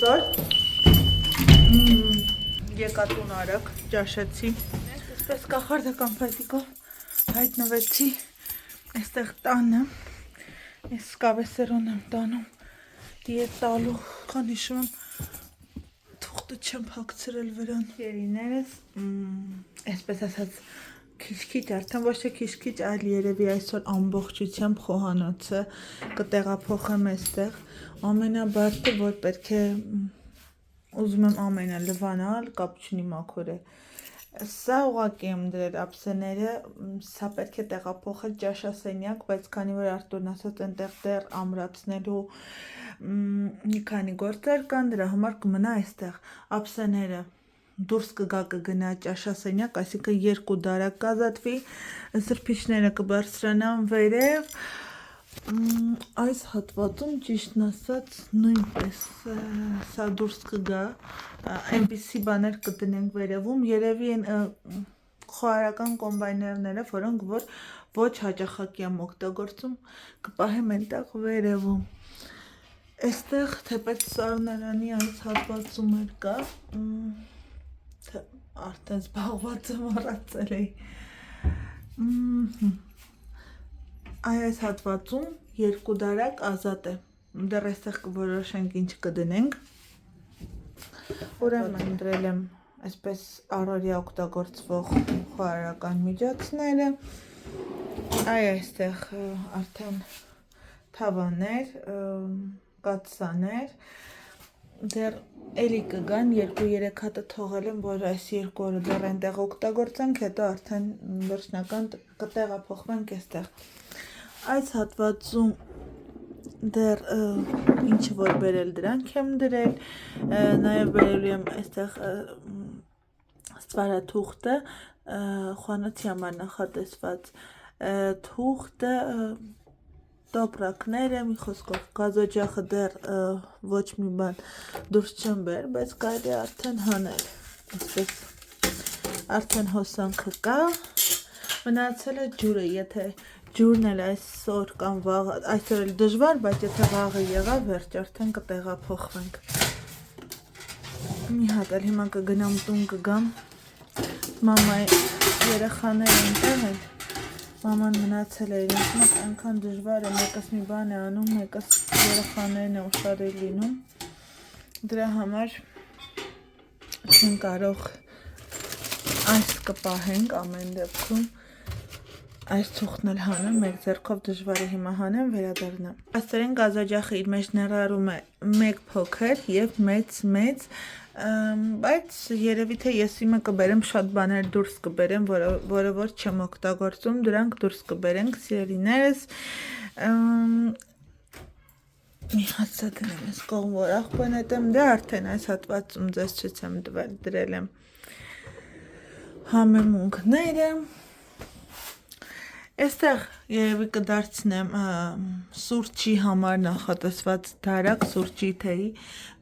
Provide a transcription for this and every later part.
այսօր եկա տուն արագ, ճաշեցի, այսպես կախարդական փայտիկով հայտնվեցի այստեղ տանը, այս կավեսերոն եմ տանում, դիետ տալու, քան հիշում եմ թուղթը չեմ փակցրել վրան, երիներս, այսպես ասած քիչ-քիչ, արդեն ոչ թե քիչ-քիչ, այլ երևի այսօր ամբողջությամբ խոհանոցը կտեղափոխեմ այստեղ, ամենաբարձը, որ պետք է ուզում եմ ամենը լվանալ, կապ չունի մաքուր է, սա ուղղակի եմ դրել ափսեները, սա պետք է տեղափոխել ճաշասենյակ, բայց քանի որ Արտուրն ասաց այնտեղ դեռ ամրացնելու մի քանի գործեր կան, դրա համար կմնա այստեղ ափսեները դուրս կգա կգնա ճաշասենյակ, այսինքն 2 դարակ կազատվի, սրբիչները կբարձրանան վերև, այս հատվածում ճիշտն ասած նույնպես սա դուրս կգա, այնպիսի բաներ կդնենք վերևում, երևի են խոհարական կոմբայներները, որոնք որ ոչ հաճախակի եմ օգտագործում, կպահեմ այնտեղ վերևում, այստեղ թեպետ սառնարանի այս հատվածում էր կա, արդեն զբաղված եմ առածել էի այս հատվածում 2 դարակ ազատ է դեռ այստեղ կորոշենք ինչ կդնենք ուրեմն դրել եմ այսպես առօրյա օգտագործվող խոհարական միջոցները այստեղ արդեն թավաներ կաթսաներ դեռ էլի կգան 2-3 հատը թողել եմ, որ այս 2 օրը դեռ այնտեղ օգտագործենք, հետո արդեն վերջնական կտեղափոխվենք այստեղ։ Այս հատվածում դեռ ինչ որ բերել դրանք եմ դրել, նաև բերելու եմ այստեղ ստվարաթուղթը, խոհանոցի համար նախատեսված թուղթը տոպրակները, մի խոսքով գազօջախը դեռ ոչ մի բան դուրս չեմ բեր, բայց կարելի արդեն հանել, այսպես արդեն հոսանքը կա, մնացել է ջուրը, եթե ջուրն էլ այսօր կամ վաղը, այսօր էլ դժվար, բայց եթե վաղը եղա, վերջ արդեն կտեղափոխվենք, մի հատ էլ հիմա կգնամ տուն կգամ, մամայի երեխաները այնտեղ են, Մաման մնացել է իրենց մոտ, այնքան դժվար է, մեկս մի բան է անում, մեկս երեխաներն է ուշադիր լինում, դրա համար չեն կարող այս կպահենք ամեն դեպքում, այս թուղթն էլ հանեմ, մեկ ձեռքով դժվար է հիմա հանեմ, վերադառնամ։ Աստորեն գազօջախը իր մեջ ներառում է 1 փոքր և մեծ, բայց երևի թե ես իմը կբերեմ շատ բաներ դուրս կբերեմ, որը որ չեմ օգտագործում, դրանք դուրս կբերենք, սիրելիներս, մի հատ սա դնեմ ես կողմ, որ աղբոն հետեմ, դե արդեն այս հատվածում ձեզ ցույց եմ դրել եմ համեմունքները, այստեղ երևի կդարձնեմ սուրճի համար նախատեսված դարակ սուրճի թեյի,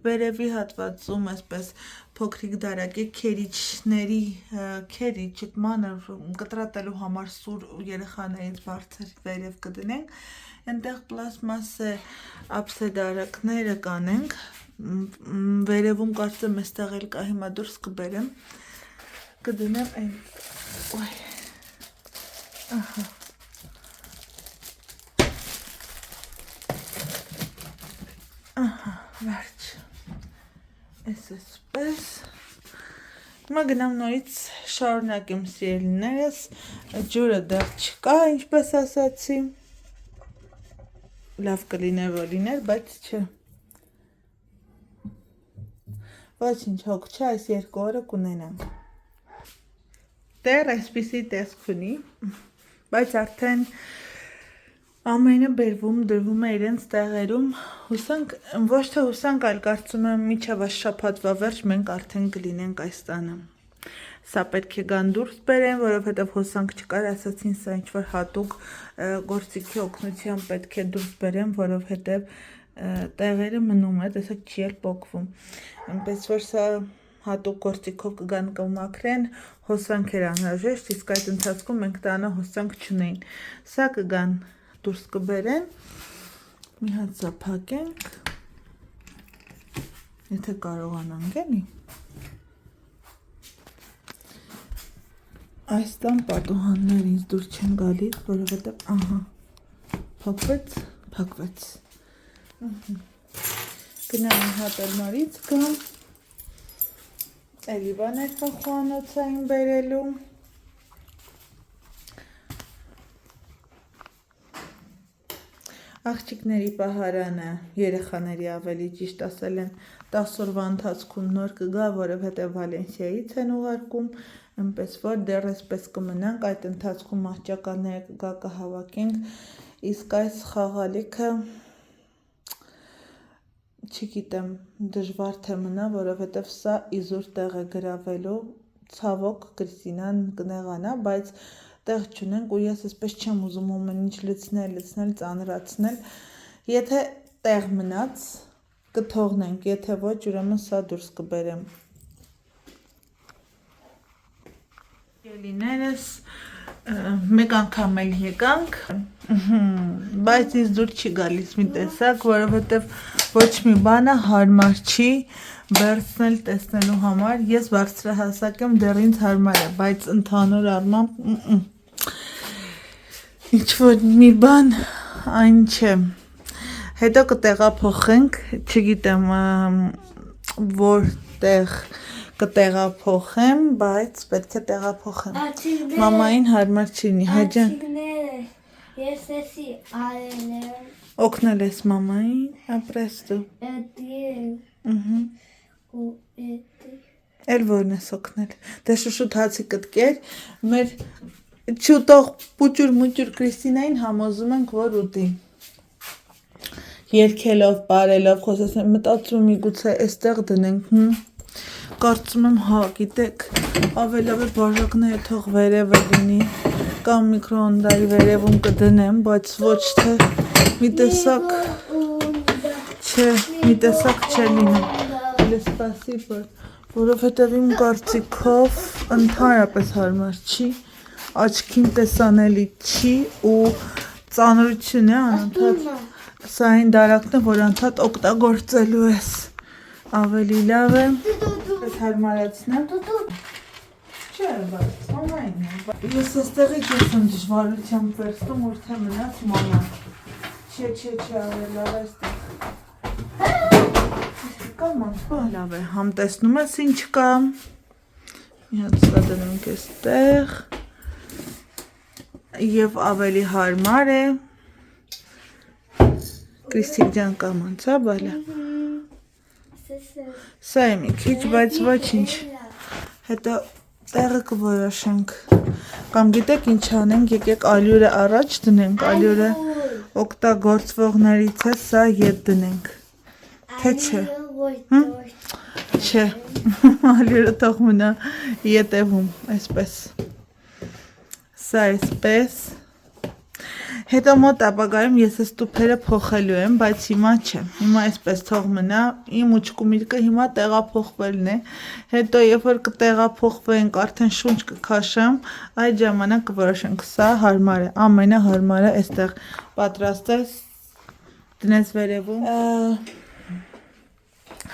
վերևի հատվածում այսպես փոքրիկ դարակի քերիչների, քերիչ, մանր կտրատելու համար սուր երեխաներից բարձր վերև կդնենք, այնտեղ պլաստմասե ափսե դարակները կանենք, վերևում կարծեմ այստեղ էլ կա հիմա դուրս կբերեմ, կդնեմ այն, ահա, ահա, վերջ, այսպես, հիմա գնամ նորից շարունակեմ սիրելիներս, ջուրը դեռ չկա, ինչպես ասացի, լավ կլիներ, որ լիներ, բայց չէ, ոչինչ հոգ չէ, այս 2 օրը կունենանք, դեռ այսպիսի տեսք ունի, բայց արդեն ամենը բերվում, դրվում է իրենց տեղերում, հուսանք, ոչ թե հուսանք, այլ կարծում եմ միջև այս շաբաթվա վերջ մենք արդեն կլինենք այս տանը, սա պետք է գան դուրս բերեն, որովհետև հոսանք չկար, ասացին սա ինչ-որ հատուկ գործիքի օգնությամբ պետք է դուրս բերեն, որովհետև տեղերը մնում է, տեսակ չի էլ պոկվում, այնպես որ սա հատուկ գործիքով կգան կմաքրեն, հոսանք էր անհրաժեշտ, իսկ այդ ընթացքում մենք տանը հոսանք չունեին, սա կգան դուրս կբերեն, մի հատ սա փակենք, Եթե կարողանանք էլի։ Այս տան պատուհաններ ինձ դուր չեն գալիս, որովհետև ահա փակվեց։ Գնամ մի հատ էլ նորից գամ։ Էլի բաներ կա խոհանոցային բերելու։ Աղջիկների պահարանը, երեխաների ավելի ճիշտ ասել են 10 օրվա ընթացքում նոր կգա, որովհետև Վալենսիայից են ուղարկում, այնպես որ դեռ էսպես կմնանք, այդ ընթացքում աղջականները կգա կհավաքենք, իսկ այս խաղալիքը չգիտեմ, դժվար թե մնա, որովհետև սա իզուր տեղ է գրավելու, ցավոք Կրիստինան կնեղանա, բայց տեղ չունենք ու ես այսպես չեմ ուզում ամեն ինչ լցնել, ծանրացնել, եթե տեղ մնաց կթողնենք, եթե ոչ ուրեմն սա դուրս կբերեմ։ Ելիներս մեկ անգամ էլ եկանք, բայց ինձ դուր չի գալիս մի տեսակ, որովհետև ոչ մի բանը հարմար չի վերցնել տեսնելու համար, ես բարձրահասակ եմ, դեռ ինձ հարմար է, բայց ընդհանուր առմամբ ինչ-որ մի բան այն չէ, հետո կտեղափոխենք, չգիտեմ որտեղ կտեղափոխեմ, բայց պետք է տեղափոխեմ, մամային հարմար չի լինի, հաջան ես էսի արել եմ, օգնել ես մամային, ապրես դու, ու էդի, էլ որն ես օգնել, դե շուշուտ հացի կտկեր, մեր չուտող պուճուր-մուճուր Կրիստինային համոզում ենք, որ ուտի, երկելով, պարելով, խոսեսեմ, մտածում միգուցե էստեղ դնենք, կարծում եմ հա, գիտեք, ավելավ է բաժակները թող վերևը լինի, կամ միկրոօնդայի վերևում կդնեմ, բայց ոչ թե մի տեսակ չէ լինում, սպասիբը, որովհետև իմ կարծիքով ընդհանրապես հարմար չի, աչքին տեսանելի չի ու ծանրություն է անընդհատ, սա այն դարակն է, որ անդադ օգտագործելու ես, ավելի լավ է, ես հարմարացնեմ, չէ, բայց մամային է, ես աստեղից ես եմ դժվարությամբ վերցնում, որ թե մնաց մաման, չէ, ավելի լավ այստեղ, լավ է, համ տեսնում ես ինչ կա, մի հատ սա դնենք էստեղ, և ավելի հարմար է, Կրիստիկ ջան կամանցա բալա, սա է մի քիչ, բայց ոչինչ, հետո տեղը կորոշենք, կամ գիտեք ինչ անենք, եկեք ալյուրը առաջ դնենք, ալյուրը օգտագործվողներից է, սա ետ դնենք, թե չէ, չէ, ալյուրը թող մնա ետևում, այսպես, սա այսպես, հետո մոտ ապագայում ես այս տուփերը փոխելու եմ, բայց հիմա չէ, հիմա այսպես թող մնա, իմ ուչկումիրկը հիմա տեղափոխվելն է, հետո երբ որ կտեղափոխվենք, արդեն շունչ կքաշեմ, այդ ժամանակ կորոշենք, սա հարմար է, ամենահարմարը այստեղ պատրաստես, դնես վերևում,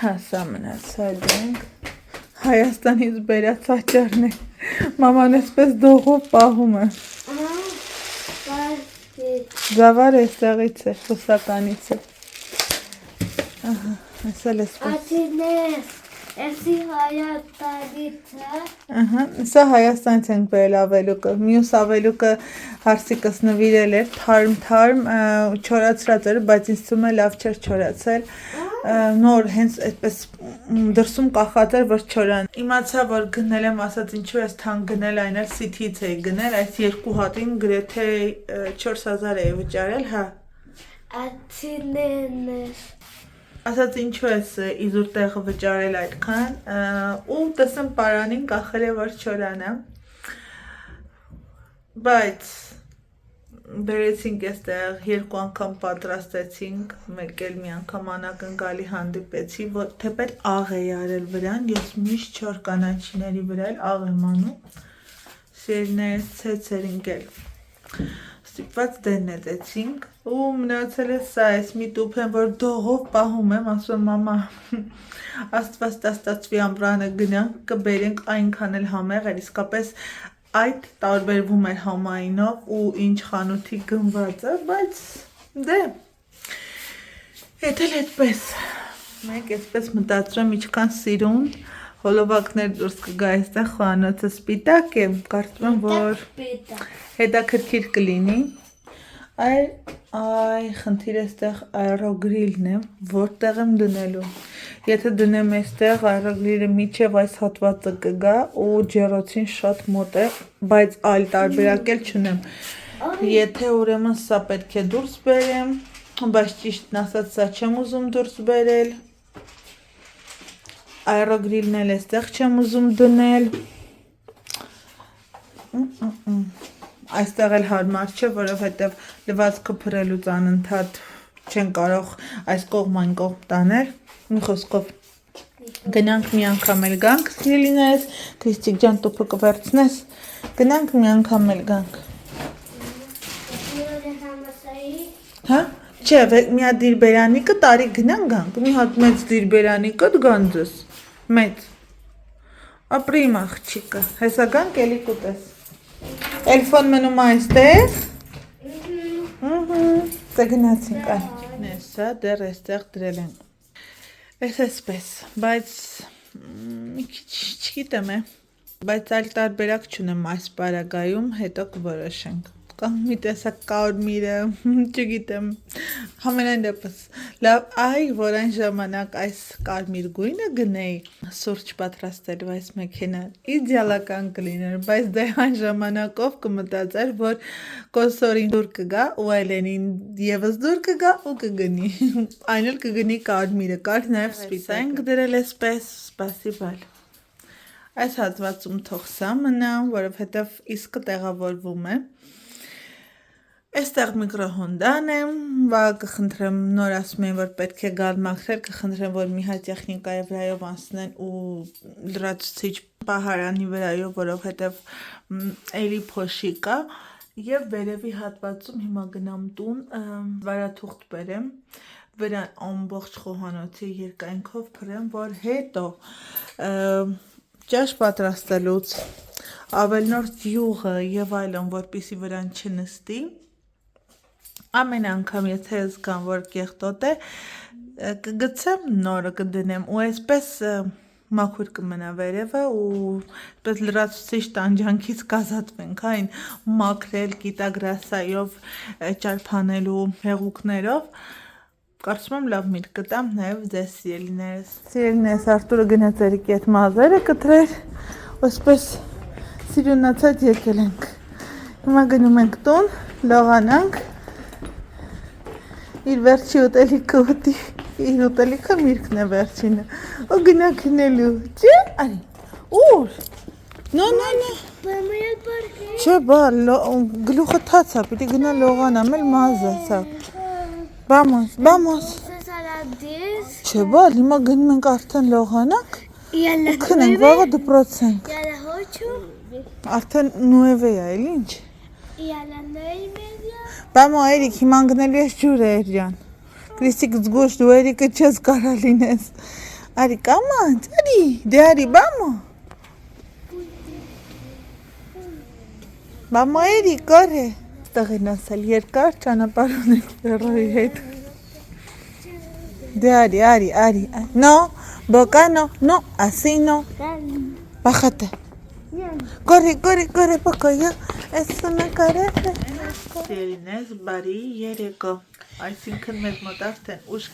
հա, սա մնաց, սա դենք, Հայաստանից բերած աճարն է, մաման այսպես դողով պահում է, Գավարը էստեղից է, խուսականից է, այս էլ էսպես, էսի Հայաստանից է, սա Հայաստանից ենք բերել ավելուկը, մյուս ավելուկը հարսիկս նվիրել էր, թարմ, չորացրած էր, բայց ինձ թվում է լավ չէր չորացել, նոր հենց այդպես դրսում կախած էր, որ չորան, իմացա, որ գնել եմ, ասած ինչու ես թանկ գնել, այն էլ Սիթիից էի գնել, այս երկու հատին գրեթե 4000 էի վճարել, հա, ասած ինչու ես իզուր տեղը վճարել այդքան, ու տեսեմ պարանին կախել է, որ չորանա, բայց բերեցինք այստեղ, երկու անգամ պատրաստեցինք, մեկ էլ մի անգամ անակնկալի հանդիպեցի, որ թեպետ աղ էի արել վրան, ես միշտ չոր կանաչիների վրա էլ աղ եմ անում, սերիներս ցեցերինք էլ, ստիպված դենեցինք ու մնացել է սա, այս մի տուփ եմ, որ դողով պահում եմ, ասում եմ մամա, աստված տաստացվի ամբրանը գնանք, կբերենք այնքան էլ համեղ էր, իսկապես այդ տարբերվում էր համայնով ու ինչ խանութի գնվածը, բայց դե, էդ էլ այդպես, մեկ այսպես մտածում եմ ինչքան սիրուն, հոլովակներ դուրս կգա այստեղ խոհանոցը սպիտակ է, կարծում եմ, որ հետաքրքիր կլինի, այ խնդիրը այստեղ աերոգրիլն է, որտեղ եմ դնելու, եթե դնեմ այստեղ աերոգրիլը միջև այս հատվածը կգա ու ջեռոցին շատ մոտ է, բայց այլ տարբերակ էլ չունեմ, եթե ուրեմն սա պետք է դուրս բերեմ, բայց ճիշտն ասած սա չեմ ուզում դուրս բերել, Աերոգրիլն էլ այստեղ չեմ ուզում դնել, այստեղ էլ հարմար չէ, որովհետև լվացքը փրելուց անընդհատ չեն կարող այս կողմ այն կողմ տանել, մի խոսքով գնանք մի անգամ էլ գանք, սիրելիներս, Քրիստիկ ջան տուփը կվերցնես, գնանք մի անգամ էլ գանք, հա? Չէ, մի հատ դիրբերանիկը տարի գնան գանք, մի հատ մեծ դիրբերանիկը գանձս, մեծ, ապրիմ աղջիկը, հեսա գանք էլի կուտես, էլֆոն մնում այստեղ, սա գնացինք այն, սա դեռ այստեղ դրել են, ես այսպես, բայց մի քիչ չգիտեմ է, բայց այլ տարբերակ չունեմ այս պարագայում, հետո կորոշենք, կամ մի տեսակ կարմիրը, չգիտեմ, համենայն դեպս, լավ, որ այն ժամանակ այս կարմիր գույնը գնեի սուրճ պատրաստելու այս մեքենան, իդեալական կլիներ, բայց դե այն ժամանակով կմտածեր, որ կոսորին դուր կգա ու այլենին եւս դուր կգա ու կգնի, այն էլ կգնի կարմիրը, կար նաեւ սպիտակ դրել էսպես, սպասիբալ, այս հատվածում թող սա մնա, որովհետեւ իսկը տեղավորվում է, Այստեղ միկրոհոնդան եմ, կխնդրեմ նոր ասում են, որ պետք է գալ մաքրել, կխնդրեմ, որ մի հատ տեխնիկայի վրայով անցնեն ու լրացուցիչ պահարանի վրայով, որովհետև էլի փոշի կա, և վերևի հատվածում հիմա գնամ տուն, վարաթուղթ բերեմ, վրան ամբողջ խոհանոցի երկայնքով փրեմ, որ հետո ճաշ պատրաստելուց ավելնորդ յուղը և այլն, որպեսզի վրան չնստի, ամեն անգամ եթե զգամ, որ կեղտոտ է, կգցեմ նորը կդնեմ ու այսպես մաքուր կմնա վերևը ու այսպես լրացուցիչ տանջանքից կազատվենք, այն մաքրել կիտագրասայով ճարփանելու հեղուկներով, կարծում եմ լավ միտք կտամ նաև ձեզ սիրելիներս։ Սիրելիներս Արտուրը գնաց Էրիկի հետ մազերը կտրել, այսպես սիրունացած եկել ենք։ Հիմա գնում ենք տուն, լողանանք, իր վերջի ուտելիքը ուտի, իր ուտելիքը միրգն է վերջինը, ու գնա քնելու, չէ, արի, ուր, նո, չէ, բա, գլուխը թաց է, պիտի գնա լողանամ, էլ մազը, սա, բամոս, չէ, բա, հիմա գնում ենք արդեն լողանանք, ու քնենք, վաղը դպրոց ենք, արդեն նուև է, էլ ինչ, Բամո Էրիկ, հիմա գնելու ես ջուրը Էրյան, Քրիստիկ զգուշ դու Էրիկը չես կարա լինես, արի կամանց, արի, դե արի բամո, բամո Էրիկ կար է, ստեղ են ասել երկար ճանապարհ ունենք Ֆերոյի հետ, դե արի, նո, բոկա նո, ասի նո, բախատը, կորի, պակոյա, էսունը կարել է, Սիրելիներս, բարի երեկո, այսինքն մեզ մոտ արդեն ուշ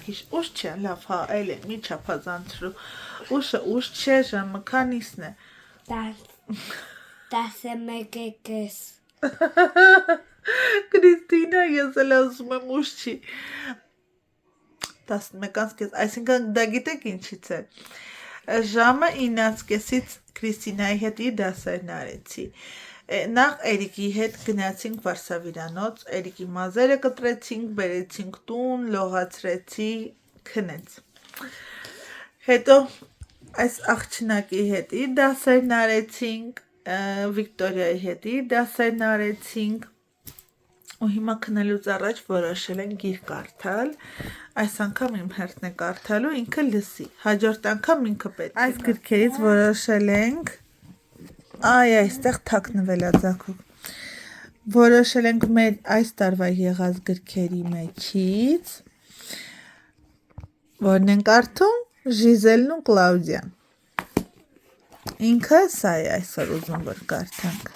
չէ, լավ, հա, այլ է, մի չափազանցրու, ուշը ուշ չէ, ժամը քանիսն է, 11:30 Կրիստինա, ես էլ ասում եմ ուշ չի, 11:30, այսինքն դա գիտեք ինչից է, ժամը 9:30-ից Քրիստինայի հետ իր դասերն արեցի, Նախ Էրիկի հետ գնացինք Վարշավիրանոց, Էրիկի մազերը կտրեցինք, բերեցինք տուն, լողացրեցի, քնեց։ Հետո այս աղջնակի հետ իր դասերն արեցինք, Վիկտորիայի հետ իր դասերն արեցինք, ու հիմա քնելուց առաջ որոշել են գիրք կարդալ, այս անգամ իմ հերթն է կարդալու, ինքը լսի, հաջորդ անգամ ինքը պետք է։ Այս գրքերից որոշել ենք, այստեղ թաքնվել է ձագուկ, որոշել ենք մեր այս տարվա եղած գրքերի մեջից, որն են կարդում Ժիզելն ու Կլաուդիան, ինքը սա է այսօր ուզում որ կարդանք։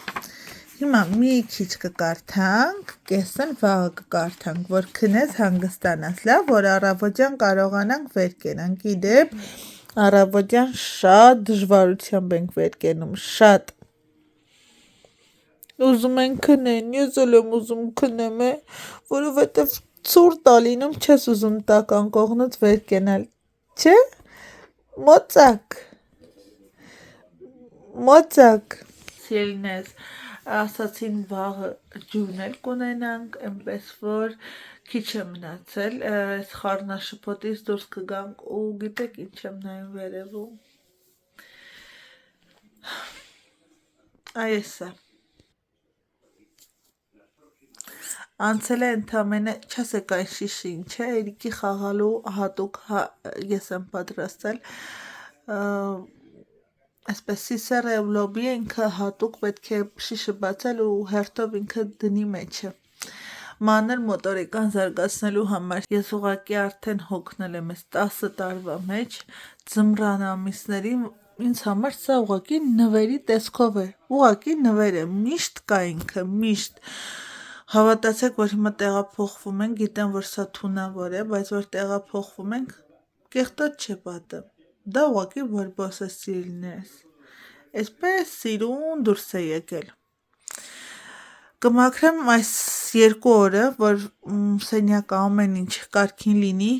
Հիմա մի քիչ կկարդանք, կեսն վաղը կկարդանք, որ քնես հանգստանաս, լավ, որ առավոտյան կարողանանք վեր կենանք, իդեպ առավոտյան շատ դժվարությամբ ենք վեր կենում, շատ ուզում ենք քնեն, ես էլ եմ ուզում քնեմ, որովհետև ցուրտ ա լինում, չես ուզում տական կողմից վեր կենալ, չէ, մոծակ, սիրելիներս, ասացին վաղը ջուրն էլ կունենանք, այնպես որ քիչ է մնացել, այս խառնաշփոթից դուրս կգանք ու գիտեք ինչ եմ նայում վերևում, այս է, անցել է ընդամենը, չասեք այն շիշը ինչ է, երիքի խաղալու հատուկ ես եմ պատրաստել, այսպես սիսեր է լոբի է, ինքը հատուկ պետք է շիշը բացել ու հերթով ինքը դնի մեջը, մանր մոտորիկան զարգացնելու համար, ես ուղղակի արդեն հոգնել եմ այս 10 տարվա մեջ, ձմռան ամիսներին, ինձ համար սա ուղղակի նվերի տեսքով է, ուղղակի նվեր է, միշտ կա ինքը, միշտ, հավատացեք, որ հիմա տեղափոխվում ենք, գիտեմ, որ սա թունավոր է, բայց որ տեղափոխվում ենք, կեղտոտ չէ պատը, դա ուղղակի որբոս է սիրելիներս, այսպես սիրուն դուրս է եկել, կմաքրեմ այս 2 օրը, որ սենյակը ամեն ինչ կարգին լինի,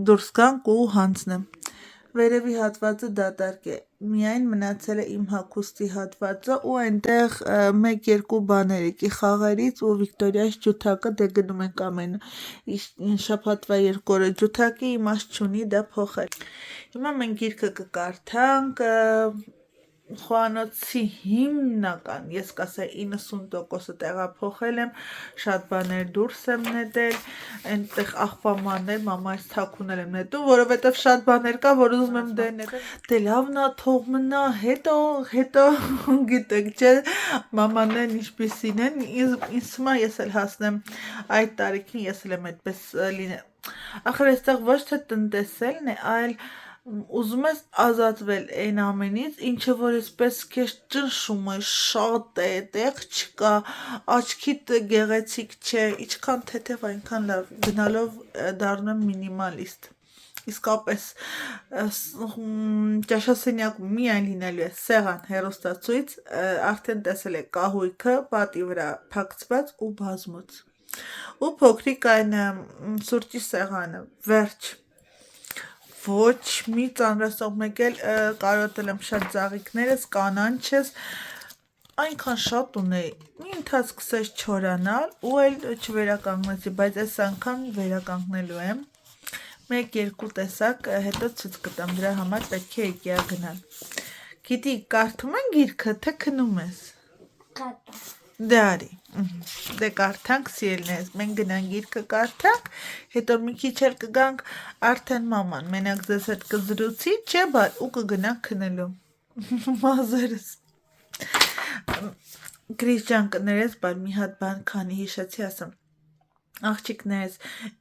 դուրս գանք ու հանձնեմ, վերևի հատվածը դատարկ է, միայն մնացել է իմ հագուստի հատվածը ու այնտեղ 1-2 բաներ եկի խաղերից ու Վիկտորիաս ջութակը դե գնում ենք ամեն շաբաթվա 2 օրը ջութակի իմաստ չունի դա փոխել, հիմա մենք գիրքը կկարդանք, խոհանոցի հիմնական, ես կասեի 90%-ը տեղափոխել եմ, շատ բաներ դուրս եմ նետել, այնտեղ աղբամաններ, մամայից թաքունել եմ նետում, որովհետև շատ բաներ կա, որ ուզում եմ դե նետել, դե լավն ա թող մնա, հետո գիտեք, չէ, մամաներն ինչպիսին են, ինձ հիմա ես էլ հասնեմ այդ տարիքին, ես էլ եմ այդպես լինել, ախր այստեղ ոչ թե տնտեսելն է, այլ ուզում ես ազատվել այն ամենից, ինչը որ այսպես քեզ ճնշում է, շատ է, տեղ չկա, աչքիդ գեղեցիկ չէ, ինչքան թեթև այնքան լավ, գնալով դառնում եմ մինիմալիստ, իսկապես ճաշասենյակում միայն լինելու է սեղան, հեռուստացույց, արդեն տեսել եք կահույքը, պատի վրա փակցված ու բազմոց, ու փոքրիկ այն սուրճի սեղանը, վերջ, ոչ մի ծանրացող մեկ էլ կարոտել եմ շատ ծաղիկներս, կանանչս, այնքան շատ ունեի, մի ընթացք սկսեց չորանալ ու էլ չվերականգնեցի, բայց այս անգամ վերականգնելու եմ, 1-2 տեսակ հետո ցույց կտամ, դրա համար պետք է IKEA գնալ, գիտի կարդում են գիրքը, թե քնում ես, դե արի, դե կարդանք սիրելիներս, մենք գնանք գիրքը կարդանք, հետո մի քիչ էլ կգանք արդեն մաման, մենակ ձեզ հետ կզրուցի, չէ, ու կգնանք քնելու, մազերս, Գրիշ կներես, բայց մի հատ բան քանի հիշեցի ասեմ, աղջիկներս,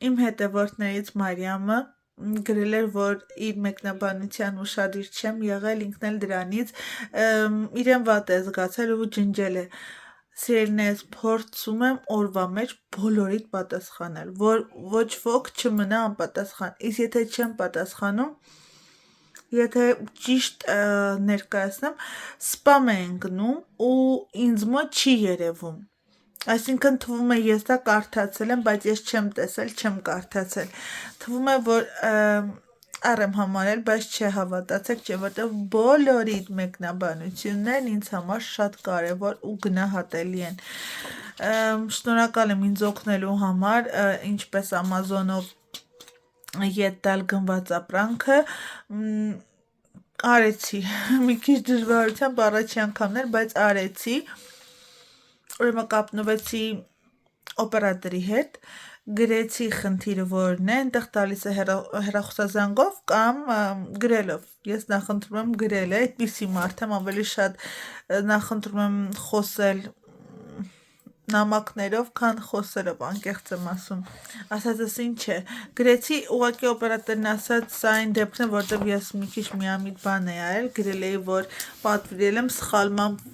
իմ հետևորդներից Մարիամը գրել էր, որ իր մեկնաբանության ուշադիր չեմ եղել, ինքն էլ դրանից իրեն վատ է զգացել ու ջնջել է, սիրելիներս, փորձում եմ օրվա մեջ բոլորիդ պատասխանել, որ ոչ ոք չմնա անպատասխան, իսկ եթե չեմ պատասխանում, եթե ճիշտ ներկայացնեմ, սպամ է ընկնում ու ինձ մոտ չի երևում, այսինքն թվում է ես դա կարդացել եմ, բայց ես չեմ տեսել, չեմ կարդացել, թվում է, որ առ եմ համարել, բայց չէ հավատացեք, չէ, որտեղ բոլորիդ մեկնաբանություններն ինձ համար շատ կարևոր ու գնահատելի են, շնորհակալ եմ ինձ օգնելու համար, ինչպես Amazon-ով ետ տալ գնված ապրանքը, արեցի, մի քիչ դժվարությամբ առաջի անգամներ, բայց արեցի, ուրեմն կապնվեցի օպերատորի հետ, գրեցի խնդիրը որն է, այնտեղ տալիս է հեռախոսազանգով կամ գրելով։ Ես նախընտրում եմ գրելը, այդպիսի մարդ եմ, ավելի շատ նախընտրում եմ խոսել նամակներով, քան խոսելով, անկեղծ եմ ասում։ Ասածս ինչ է, գրեցի, ուղղակի օպերատորն ասաց, սա այն դեպքն է, որտեղ ես մի քիչ միամիտ բան էի արել, գրել էի, որ պատվիրել եմ սխալմամբ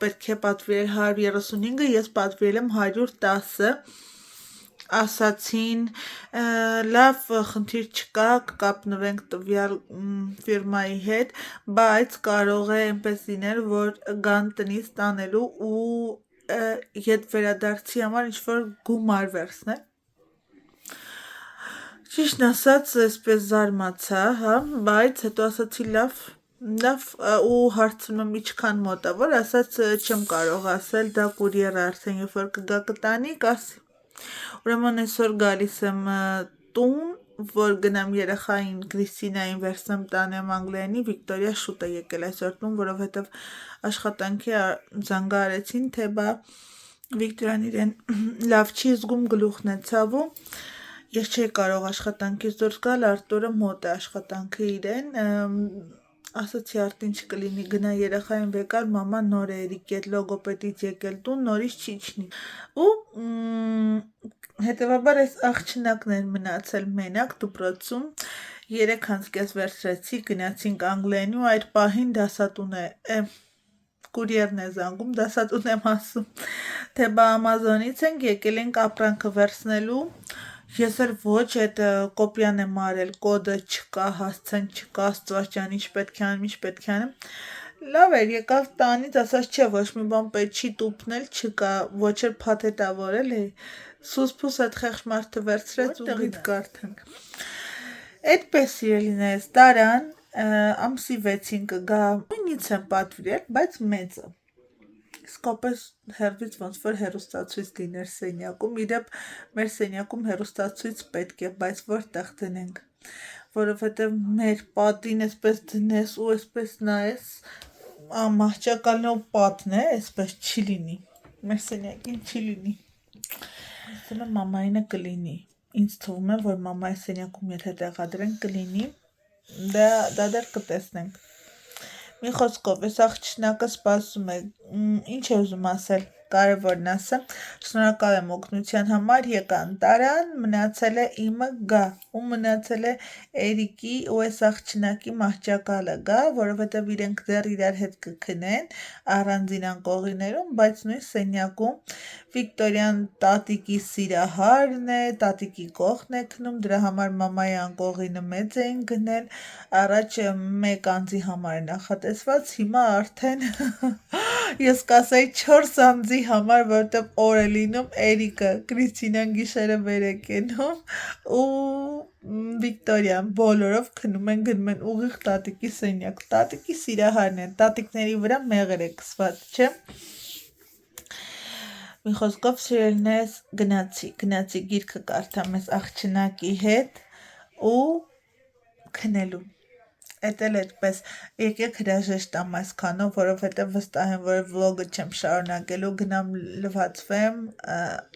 պետք է պատվիրել 135-ը, ես պատվիրել եմ 110-ը, ասացին, լավ, խնդիր չկա, կկապնվենք տվյալ ֆիրմայի հետ, բայց կարող է այնպես լինել, որ գան տնից տանելու ու ետ վերադարձի համար ինչ-որ գումար վերցնել։ Ճիշտն ասած, այսպես զարմացա, հա, բայց հետո ասացի լավ, ու հարցնում եմ ինչքան մոտավոր, ասաց չեմ կարող ասել, դա կուրիերը արդեն երբ որ կգա կտանի, կասի։ Ուրեմն այսօր գալիս եմ տուն, որ գնամ երեխային Կրիստինային վերցնեմ տանեմ Անգլիայինի, Վիկտորիա շուտ է եկել այսօր տուն, որովհետև աշխատանքի զանգահարեցին, թե բա Վիկտորիան իրեն լավ չի զգում, գլուխն է ցավում, ես չէի կարող աշխատանքից դուրս գալ, Արտուրը մոտ է աշխատանքը իրեն, ասացի Արդ ինչ կլինի, գնա երեխային վեկար, մամա նոր է Էրիկի լոգոպեդից եկել տուն, նորից չիջնի։ Ու հետևաբար այս աղջնակն էր մնացել մենակ դպրոցում, 3 անցկես վերցրեցի, գնացինք Անգլիայինի ու այդ պահին դասատուն է, կուրիերն է զանգում, դասատուն եմ ասում, թե բա Ամազոնից ենք, եկել ենք ապրանքը վերցնելու, ես էլ ոչ այդ կոպիան եմ արել, կոդը չկա, հասցեն չկա, Աստված ջան, ինչ պետք է անեմ, ինչ պետք է անեմ, լավ էր, եկավ տանից, ասաց չէ, ոչ մի բան պետք չի տուփնել, չկա, ոչ էլ փաթեթավորել է, սուսպուս այդ խեղճ մարդը վերցրեց ու տեղից կարդանք։ Այդպես սիրելիներս, տարան, ամսի 6-ին կգա, նույնից եմ պատվիրել, բայց մեծը։ Իսկապես հեռվից ոնց որ հեռուստացույց լիներ սենյակում, իդեպ մեր սենյակում հեռուստացույց պետք է, բայց որտեղ դնենք, որովհետև մեր պատին այսպես դնես ու այսպես նայես, մահճակալն ու պատն է, այսպես չի լինի, մեր սենյակին չի լինի, ասել եմ մամայինը կլինի, ինձ թվում է, որ մամայի սենյակում եթե տեղադրենք կլինի, դա դեռ կտեսնենք։ Մի խոսքով, այս աղջնակը սպասում է, ինչ է ուզում ասել, կարևորն ասեմ, շնորհակալ եմ օգնության համար, եկան տարան, մնացել է իմը գա, ու մնացել է Էրիկի ու այս աղջնակի մահճակալը գա, որովհետև իրենք դեռ իրար հետ կքնեն, առանձին անկողիներում, բայց նույն սենյակում Վիկտորիան տատիկի սիրահարն է, տատիկի կողքն է քնում, դրա համար մամայի անկողինը մեծ էին գնել, առաջ 1 անձի համար նախատեսված, հիմա արդեն ես կասեի 4 անձի համար, որտեղ օր է լինում Էրիկը, Կրիստինան գիշերը վեր է կենում ու Վիկտորիան բոլորով քնում են գնում են ուղիղ տատիկի սենյակ, տատիկի սիրահարն են, տատիկների վրա մեղր է կսված, չէ։ Մի խոսքով սիրելիներս գնացի գիրքը կարդամ այս աղջնակի հետ ու քնելու։ Էդ էլ այդպես, եկեք հրաժեշտ տամ այսքանով, որովհետև վստահ եմ, որ վլոգը չեմ շարունակելու, գնամ լվացվեմ,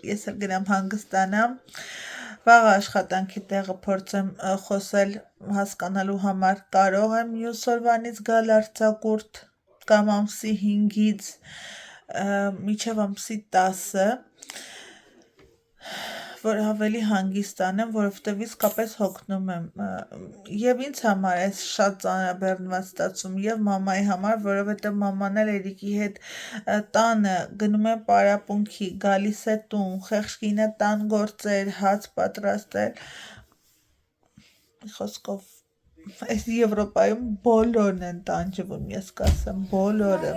ես էլ գնամ հանգստանամ, վաղը աշխատանքի տեղը փորձեմ խոսել հասկանալու համար, կարող եմ մյուս օրվանից գալ արձակուրդ կամ ամսի 5-ից մինչև ամսի 10-ը, որ ավելի հանգստանամ, որովհետև իսկապես հոգնում եմ, և ինձ համար է շատ ծանրաբեռնված ստացվում, և մամայի համար, որովհետև մաման էլ Էրիկի հետ տանը գնում է պարապմունքի, գալիս է տուն, խեղճ կինը տան գործեր, հաց պատրաստել, մի խոսքով, այս Եվրոպայում բոլորն են տանջվում, ես կասեմ, բոլորը։